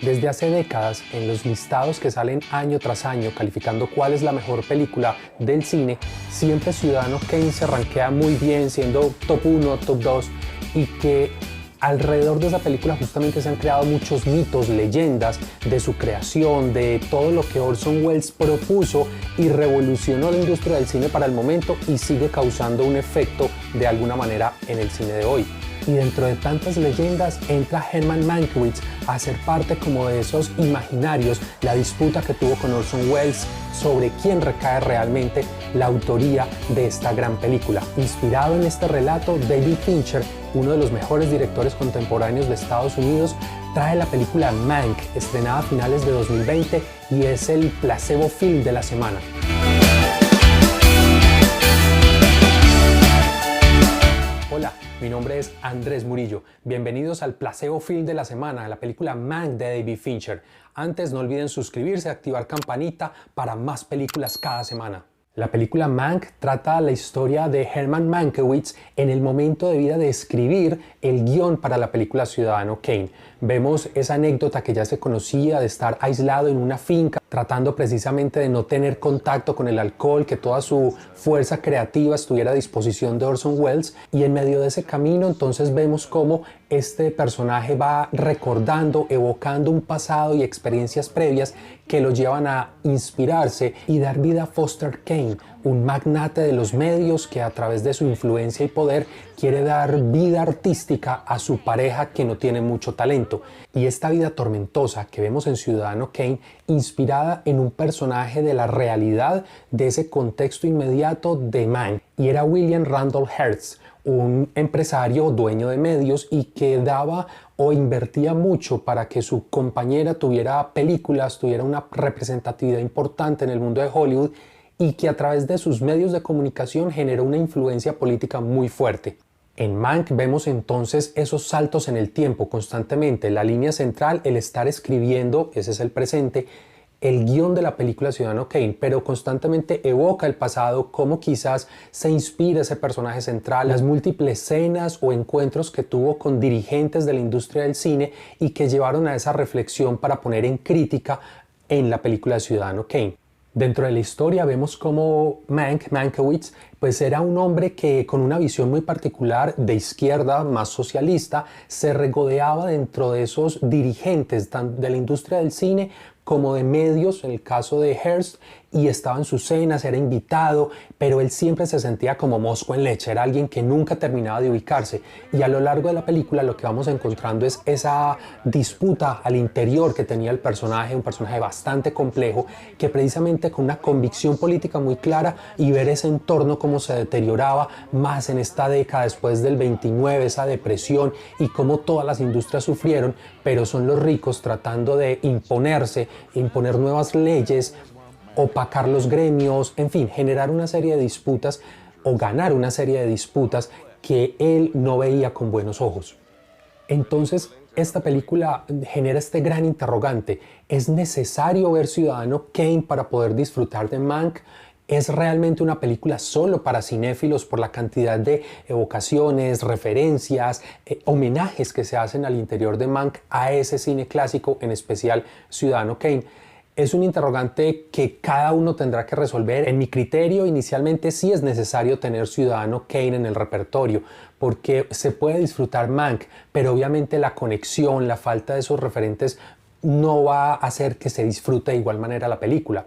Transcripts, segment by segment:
Desde hace décadas, en los listados que salen año tras año calificando cuál es la mejor película del cine, siempre Ciudadano Kane se rankea muy bien, siendo top 1, top 2, y que alrededor de esa película justamente se han creado muchos mitos, leyendas de su creación, de todo lo que Orson Welles propuso y revolucionó la industria del cine para el momento y sigue causando un efecto de alguna manera en el cine de hoy. Y dentro de tantas leyendas entra Herman Mankiewicz a ser parte como de esos imaginarios, la disputa que tuvo con Orson Welles sobre quién recae realmente la autoría de esta gran película. Inspirado en este relato, David Fincher, uno de los mejores directores contemporáneos de Estados Unidos, trae la película Mank, estrenada a finales de 2020 y es el placebo film de la semana. Hola, mi nombre es Andrés Murillo. Bienvenidos al placebo film de la semana, la película Mank de David Fincher. Antes no olviden suscribirse y activar campanita para más películas cada semana. La película Mank trata la historia de Herman Mankiewicz en el momento de vida de escribir el guión para la película Ciudadano Kane. Vemos esa anécdota que ya se conocía de estar aislado en una finca, tratando precisamente de no tener contacto con el alcohol, que toda su fuerza creativa estuviera a disposición de Orson Welles, y en medio de ese camino entonces vemos cómo este personaje va recordando, evocando un pasado y experiencias previas que lo llevan a inspirarse y dar vida a Foster Kane, un magnate de los medios que a través de su influencia y poder quiere dar vida artística a su pareja que no tiene mucho talento. Y esta vida tormentosa que vemos en Ciudadano Kane, inspirada en un personaje de la realidad de ese contexto inmediato de Mank, y era William Randolph Hearst, un empresario dueño de medios y que daba o invertía mucho para que su compañera tuviera películas, tuviera una representatividad importante en el mundo de Hollywood, y que a través de sus medios de comunicación generó una influencia política muy fuerte. En Mank vemos entonces esos saltos en el tiempo constantemente, la línea central, el estar escribiendo, ese es el presente, el guión de la película Ciudadano Kane, pero constantemente evoca el pasado, cómo quizás se inspira ese personaje central, las múltiples escenas o encuentros que tuvo con dirigentes de la industria del cine y que llevaron a esa reflexión para poner en crítica en la película Ciudadano Kane. Dentro de la historia vemos cómo Mankiewicz pues era un hombre que con una visión muy particular de izquierda, más socialista, se regodeaba dentro de esos dirigentes tanto de la industria del cine como de medios, en el caso de Hearst, y estaba en sus cenas, era invitado, pero él siempre se sentía como mosco en leche, era alguien que nunca terminaba de ubicarse. Y a lo largo de la película lo que vamos encontrando es esa disputa al interior que tenía el personaje, un personaje bastante complejo, que precisamente con una convicción política muy clara y ver ese entorno cómo se deterioraba más en esta década después del 29, esa depresión y cómo todas las industrias sufrieron, pero son los ricos tratando de imponerse, imponer nuevas leyes, opacar los gremios, en fin, generar una serie de disputas o ganar una serie de disputas que él no veía con buenos ojos. Entonces, esta película genera este gran interrogante. ¿Es necesario ver Ciudadano Kane para poder disfrutar de Mank? ¿Es realmente una película solo para cinéfilos por la cantidad de evocaciones, referencias, homenajes que se hacen al interior de Mank a ese cine clásico, en especial Ciudadano Kane? Es un interrogante que cada uno tendrá que resolver. En mi criterio, inicialmente sí es necesario tener Ciudadano Kane en el repertorio, porque se puede disfrutar Mank, pero obviamente la conexión, la falta de esos referentes no va a hacer que se disfrute de igual manera la película.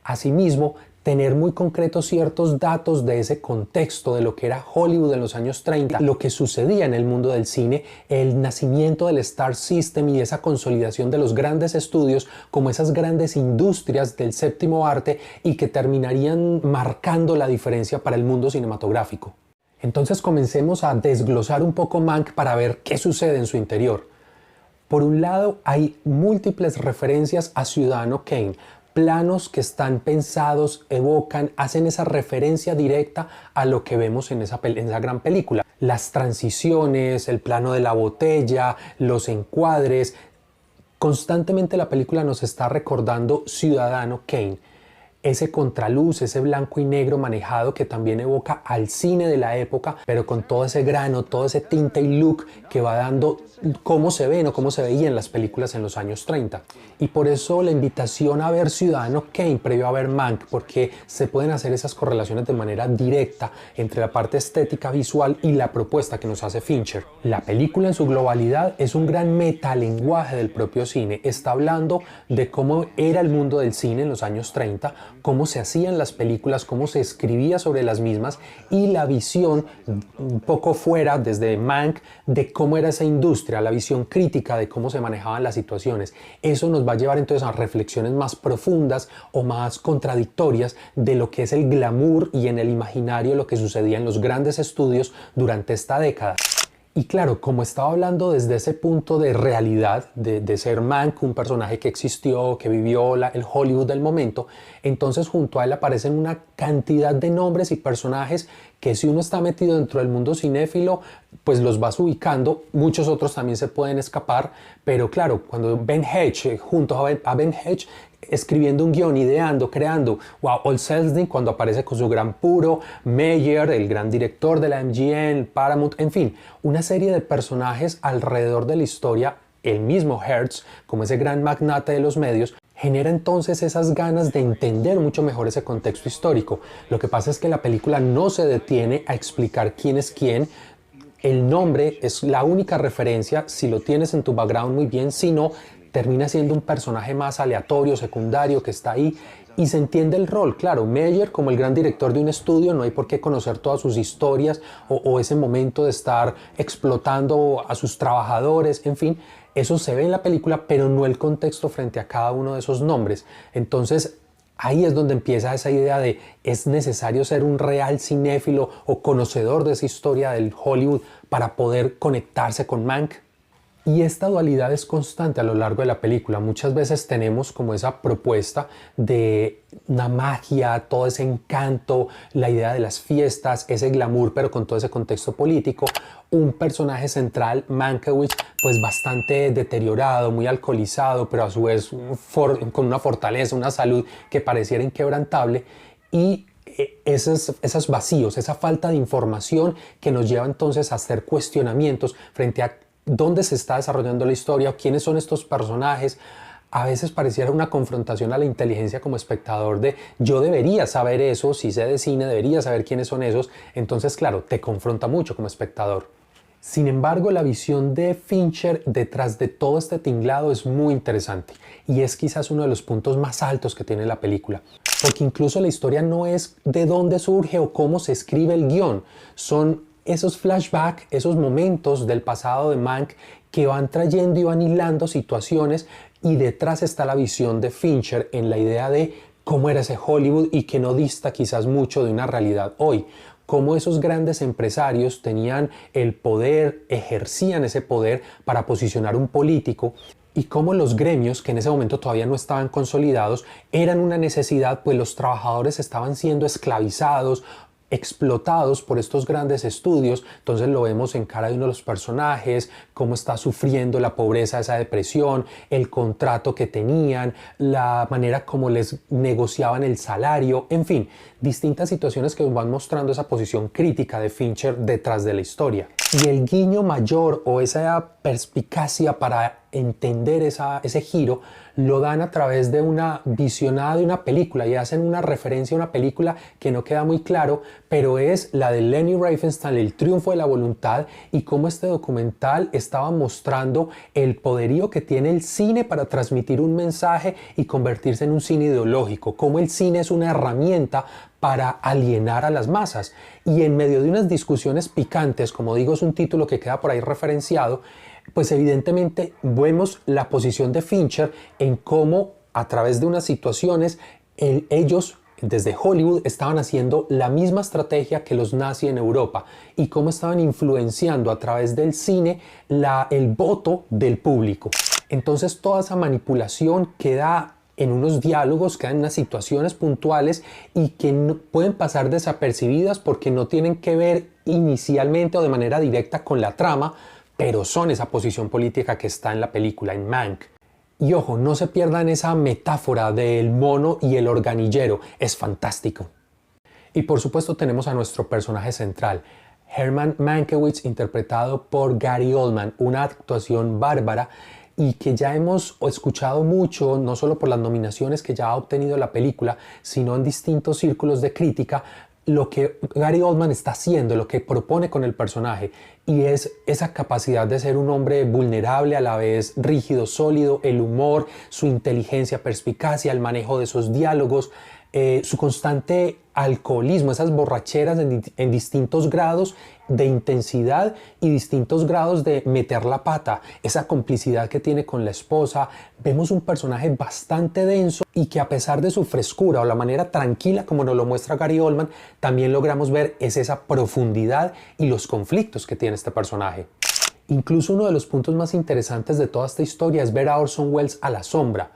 Asimismo, tener muy concretos ciertos datos de ese contexto de lo que era Hollywood en los años 30, lo que sucedía en el mundo del cine, el nacimiento del Star System y esa consolidación de los grandes estudios como esas grandes industrias del séptimo arte y que terminarían marcando la diferencia para el mundo cinematográfico. Entonces comencemos a desglosar un poco Mank para ver qué sucede en su interior. Por un lado, hay múltiples referencias a Ciudadano Kane, planos que están pensados, evocan, hacen esa referencia directa a lo que vemos en esa gran película. Las transiciones, el plano de la botella, los encuadres, constantemente la película nos está recordando Ciudadano Kane. ese contraluz, ese blanco y negro manejado que también evoca al cine de la época, pero con todo ese grano, todo ese tinte y look que va dando cómo se ven o cómo se veían las películas en los años 30. Y por eso la invitación a ver Ciudadano Kane previo a ver Mank, porque se pueden hacer esas correlaciones de manera directa entre la parte estética visual y la propuesta que nos hace Fincher. La película en su globalidad es un gran metalenguaje del propio cine. Está hablando de cómo era el mundo del cine en los años 30, cómo se hacían las películas, cómo se escribía sobre las mismas y la visión un poco fuera desde Mank de cómo era esa industria, la visión crítica de cómo se manejaban las situaciones. Eso nos va a llevar entonces a reflexiones más profundas o más contradictorias de lo que es el glamour y en el imaginario lo que sucedía en los grandes estudios durante esta década. Y claro, como estaba hablando desde ese punto de realidad, de ser Mank, un personaje que existió, que vivió el Hollywood del momento, entonces junto a él aparecen una cantidad de nombres y personajes que si uno está metido dentro del mundo cinéfilo, pues los vas ubicando. Muchos otros también se pueden escapar, pero claro, cuando Ben Hedge, junto a Ben Hedge, escribiendo un guión, ideando, creando, wow, Old Selznick cuando aparece con su gran puro, Meyer, el gran director de la MGM, Paramount, en fin, una serie de personajes alrededor de la historia, el mismo Hertz, como ese gran magnate de los medios, genera entonces esas ganas de entender mucho mejor ese contexto histórico. Lo que pasa es que la película no se detiene a explicar quién es quién. El nombre es la única referencia, si lo tienes en tu background muy bien, si no, termina siendo un personaje más aleatorio, secundario, que está ahí y se entiende el rol. Claro, Meyer como el gran director de un estudio, no hay por qué conocer todas sus historias o ese momento de estar explotando a sus trabajadores, en fin, eso se ve en la película, pero no el contexto frente a cada uno de esos nombres. Entonces, ahí es donde empieza esa idea de es necesario ser un real cinéfilo o conocedor de esa historia del Hollywood para poder conectarse con Mank. Y esta dualidad es constante a lo largo de la película. Muchas veces tenemos como esa propuesta de una magia, todo ese encanto, la idea de las fiestas, ese glamour, pero con todo ese contexto político. Un personaje central, Mankiewicz, pues bastante deteriorado, muy alcoholizado, pero a su vez con una fortaleza, una salud que pareciera inquebrantable. Y esos vacíos, esa falta de información que nos lleva entonces a hacer cuestionamientos frente a dónde se está desarrollando la historia, quiénes son estos personajes. A veces pareciera una confrontación a la inteligencia como espectador de yo debería saber eso, si sé de cine debería saber quiénes son esos. Entonces claro, te confronta mucho como espectador. Sin embargo, la visión de Fincher detrás de todo este tinglado es muy interesante y es quizás uno de los puntos más altos que tiene la película, porque incluso la historia no es de dónde surge o cómo se escribe el guión, son esos flashbacks, esos momentos del pasado de Mank que van trayendo y van hilando situaciones, y detrás está la visión de Fincher en la idea de cómo era ese Hollywood y que no dista quizás mucho de una realidad hoy. Cómo esos grandes empresarios tenían el poder, ejercían ese poder para posicionar un político, y cómo los gremios, que en ese momento todavía no estaban consolidados, eran una necesidad, pues los trabajadores estaban siendo esclavizados, explotados por estos grandes estudios. Entonces lo vemos en cada uno de los personajes, cómo está sufriendo la pobreza, esa depresión, el contrato que tenían, la manera como les negociaban el salario, en fin, distintas situaciones que nos van mostrando esa posición crítica de Fincher detrás de la historia. Y el guiño mayor o esa perspicacia para entender ese giro lo dan a través de una visionada de una película, y hacen una referencia a una película que no queda muy claro, pero es la de Leni Riefenstahl, El triunfo de la voluntad, y cómo este documental estaba mostrando el poderío que tiene el cine para transmitir un mensaje y convertirse en un cine ideológico, cómo el cine es una herramienta para alienar a las masas. Y en medio de unas discusiones picantes, como digo, es un título que queda por ahí referenciado, pues evidentemente vemos la posición de Fincher en cómo a través de unas situaciones ellos desde Hollywood estaban haciendo la misma estrategia que los nazis en Europa, y cómo estaban influenciando a través del cine el voto del público. Entonces toda esa manipulación queda en unos diálogos, quedan en unas situaciones puntuales y que no pueden pasar desapercibidas porque no tienen que ver inicialmente o de manera directa con la trama, pero son esa posición política que está en la película, en Mank. Y ojo, no se pierdan esa metáfora del mono y el organillero, es fantástico. Y por supuesto tenemos a nuestro personaje central, Herman Mankiewicz, interpretado por Gary Oldman, una actuación bárbara y que ya hemos escuchado mucho, no solo por las nominaciones que ya ha obtenido la película, sino en distintos círculos de crítica, lo que Gary Oldman está haciendo, lo que propone con el personaje, y es esa capacidad de ser un hombre vulnerable, a la vez rígido, sólido, el humor, su inteligencia, perspicacia, el manejo de esos diálogos, su constante alcoholismo, esas borracheras en distintos grados de intensidad y distintos grados de meter la pata, esa complicidad que tiene con la esposa. Vemos un personaje bastante denso y que, a pesar de su frescura o la manera tranquila como nos lo muestra Gary Oldman, también logramos ver esa profundidad y los conflictos que tiene este personaje. Incluso uno de los puntos más interesantes de toda esta historia es ver a Orson Welles a la sombra.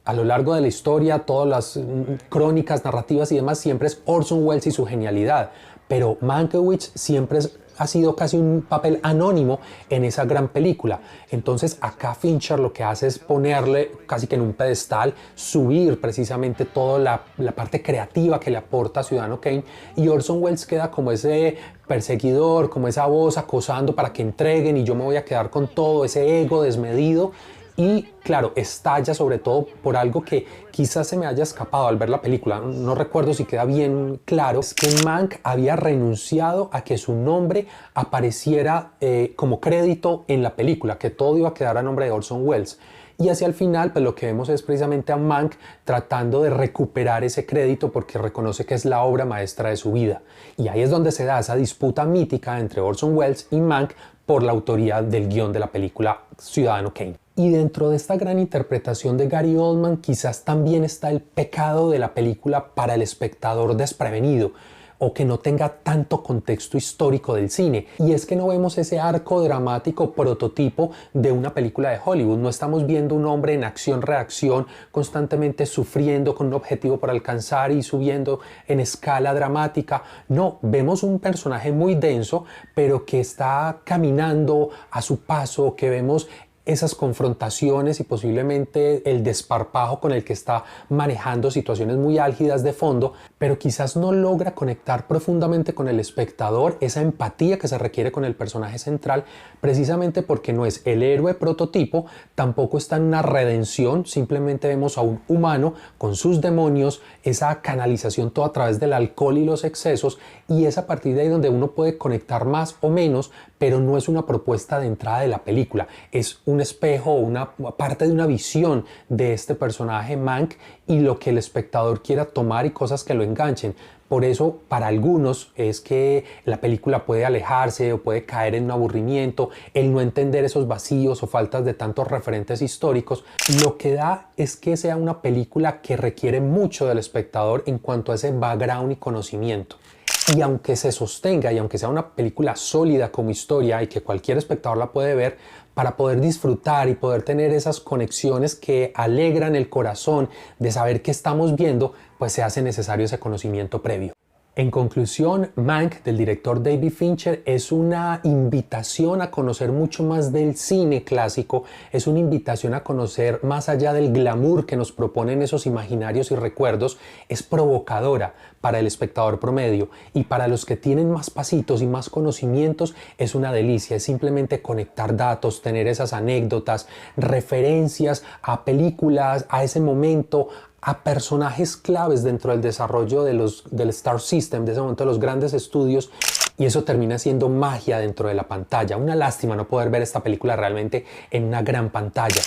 A lo largo de la historia, todas las crónicas, narrativas y demás, siempre es Orson Welles y su genialidad. Pero Mankiewicz siempre ha sido casi un papel anónimo en esa gran película. Entonces acá Fincher lo que hace es ponerle casi que en un pedestal, subir precisamente toda la parte creativa que le aporta Ciudadano Kane, y Orson Welles queda como ese perseguidor, como esa voz acosando para que entreguen y yo me voy a quedar con todo, ese ego desmedido. Y claro, estalla sobre todo por algo que quizás se me haya escapado al ver la película, no recuerdo si queda bien claro, es que Mank había renunciado a que su nombre apareciera como crédito en la película, que todo iba a quedar a nombre de Orson Welles. Y hacia el final, pues lo que vemos es precisamente a Mank tratando de recuperar ese crédito porque reconoce que es la obra maestra de su vida. Y ahí es donde se da esa disputa mítica entre Orson Welles y Mank por la autoría del guión de la película Ciudadano Kane. Y dentro de esta gran interpretación de Gary Oldman, quizás también está el pecado de la película para el espectador desprevenido, o que no tenga tanto contexto histórico del cine. Y es que no vemos ese arco dramático prototipo de una película de Hollywood. No estamos viendo un hombre en acción-reacción constantemente sufriendo con un objetivo por alcanzar y subiendo en escala dramática. No, vemos un personaje muy denso, pero que está caminando a su paso, que vemos esas confrontaciones y posiblemente el desparpajo con el que está manejando situaciones muy álgidas de fondo, pero quizás no logra conectar profundamente con el espectador, esa empatía que se requiere con el personaje central, precisamente porque no es el héroe prototipo, tampoco está en una redención, simplemente vemos a un humano con sus demonios, esa canalización todo a través del alcohol y los excesos, y es a partir de ahí donde uno puede conectar más o menos, pero no es una propuesta de entrada de la película, es un espejo, una parte de una visión de este personaje Mank y lo que el espectador quiera tomar y cosas que lo enganchen. Por eso, para algunos es que la película puede alejarse o puede caer en un aburrimiento, el no entender esos vacíos o faltas de tantos referentes históricos. Lo que da es que sea una película que requiere mucho del espectador en cuanto a ese background y conocimiento. Y aunque se sostenga y aunque sea una película sólida como historia y que cualquier espectador la puede ver, para poder disfrutar y poder tener esas conexiones que alegran el corazón de saber qué estamos viendo, pues se hace necesario ese conocimiento previo. En conclusión, Mank, del director David Fincher, es una invitación a conocer mucho más del cine clásico, es una invitación a conocer más allá del glamour que nos proponen esos imaginarios y recuerdos, es provocadora para el espectador promedio, y para los que tienen más pasitos y más conocimientos es una delicia, es simplemente conectar datos, tener esas anécdotas, referencias a películas, a ese momento, a personajes claves dentro del desarrollo del Star System, de ese momento de los grandes estudios, y eso termina siendo magia dentro de la pantalla. Una lástima no poder ver esta película realmente en una gran pantalla.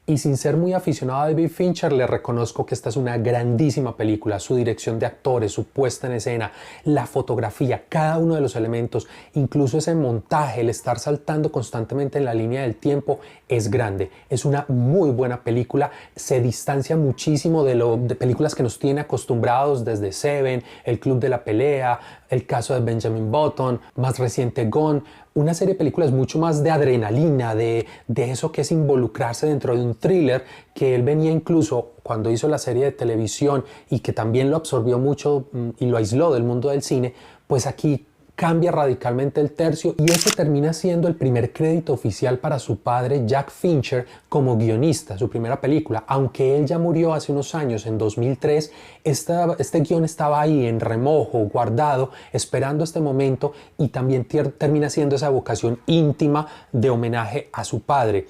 Y sin ser muy aficionado a David Fincher, le reconozco que esta es una grandísima película. Su dirección de actores, su puesta en escena, la fotografía, cada uno de los elementos, incluso ese montaje, el estar saltando constantemente en la línea del tiempo, es grande. Es una muy buena película, se distancia muchísimo de películas que nos tiene acostumbrados desde Seven, El Club de la Pelea, el caso de Benjamin Button, más reciente Gone. Una serie de películas mucho más de adrenalina, de eso que es involucrarse dentro de un thriller, que él venía incluso cuando hizo la serie de televisión y que también lo absorbió mucho y lo aisló del mundo del cine, pues aquí cambia radicalmente el tercio y ese termina siendo el primer crédito oficial para su padre Jack Fincher como guionista, su primera película. Aunque él ya murió hace unos años, en 2003, este guión estaba ahí en remojo, guardado, esperando este momento, y también termina siendo esa vocación íntima de homenaje a su padre.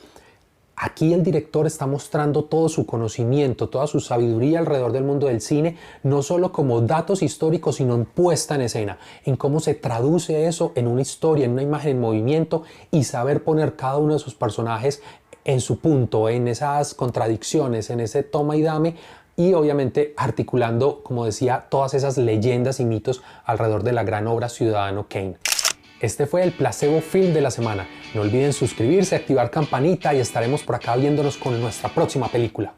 Aquí el director está mostrando todo su conocimiento, toda su sabiduría alrededor del mundo del cine, no solo como datos históricos, sino en puesta en escena, en cómo se traduce eso en una historia, en una imagen en movimiento, y saber poner cada uno de sus personajes en su punto, en esas contradicciones, en ese toma y dame, y obviamente articulando, como decía, todas esas leyendas y mitos alrededor de la gran obra Ciudadano Kane. Este fue el Placebo Film de la semana. No olviden suscribirse, activar campanita y estaremos por acá viéndonos con nuestra próxima película.